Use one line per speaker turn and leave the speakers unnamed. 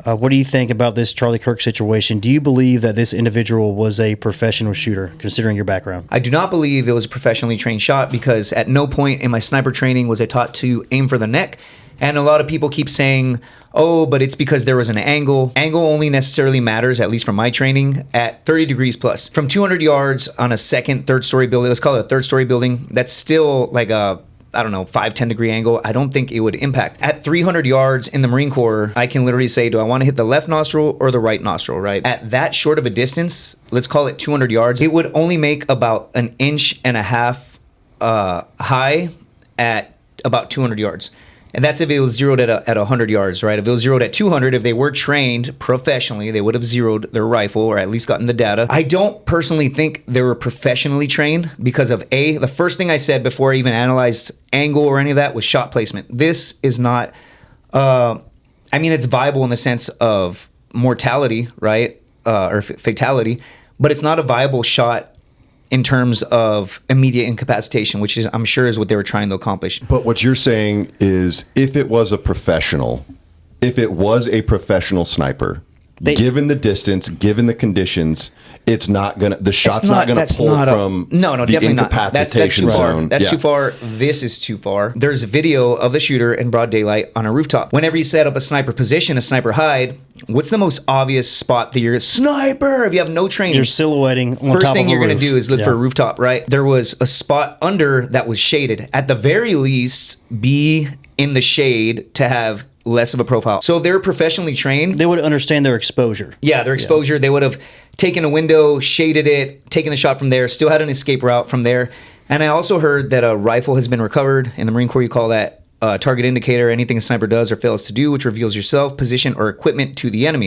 What do you think about this Charlie Kirk situation? Do you believe that this individual was a professional shooter, considering your background?
I do not believe it was a professionally trained shot because at no point in my sniper training was I taught to aim for the neck. And a lot of people keep saying, oh, but it's because there was an angle. Angle only necessarily matters, at least from my training, at 30 degrees plus. From 200 yards on a second, third story building, let's call it a third story building, that's still like a, I don't know, 5-10 degree angle. I don't think it would impact. At 300 yards in the Marine Corps, I can literally say, do I want to hit the left nostril or the right nostril, right? At that short of a distance, let's call it 200 yards, it would only make about 1.5 inches high at about 200 yards. And that's if it was zeroed at 100 yards, right? If it was zeroed at 200, if they were trained professionally, they would have zeroed their rifle or at least gotten the data. I don't personally think they were professionally trained because of the first thing I said before I even analyzed angle or any of that was shot placement. This is not, it's viable in the sense of mortality, right? Or fatality, but it's not a viable shot in terms of immediate incapacitation, which is, I'm sure, is what they were trying to accomplish.
But what you're saying is if it was a professional sniper, given the distance, given the conditions, it's not gonna. The shot's not gonna pull from the
definitely
incapacitation zone.
That's too far. This is too far. There's a video of the shooter in broad daylight on a rooftop. Whenever you set up a sniper position, a sniper hide, what's the most obvious spot that you're sniper? If you have no training,
you're silhouetting.
First thing you're gonna do is look for a rooftop, right? There was a spot under that was shaded. At the very least, be in the shade to have less of a profile. So if they were professionally trained,
they would understand their exposure.
Yeah, their exposure. They would have taken a window, shaded it, taken the shot from there, still had an escape route from there. And I also heard that a rifle has been recovered. In the Marine Corps, you call that target indicator, anything a sniper does or fails to do, which reveals yourself, position, or equipment to the enemy.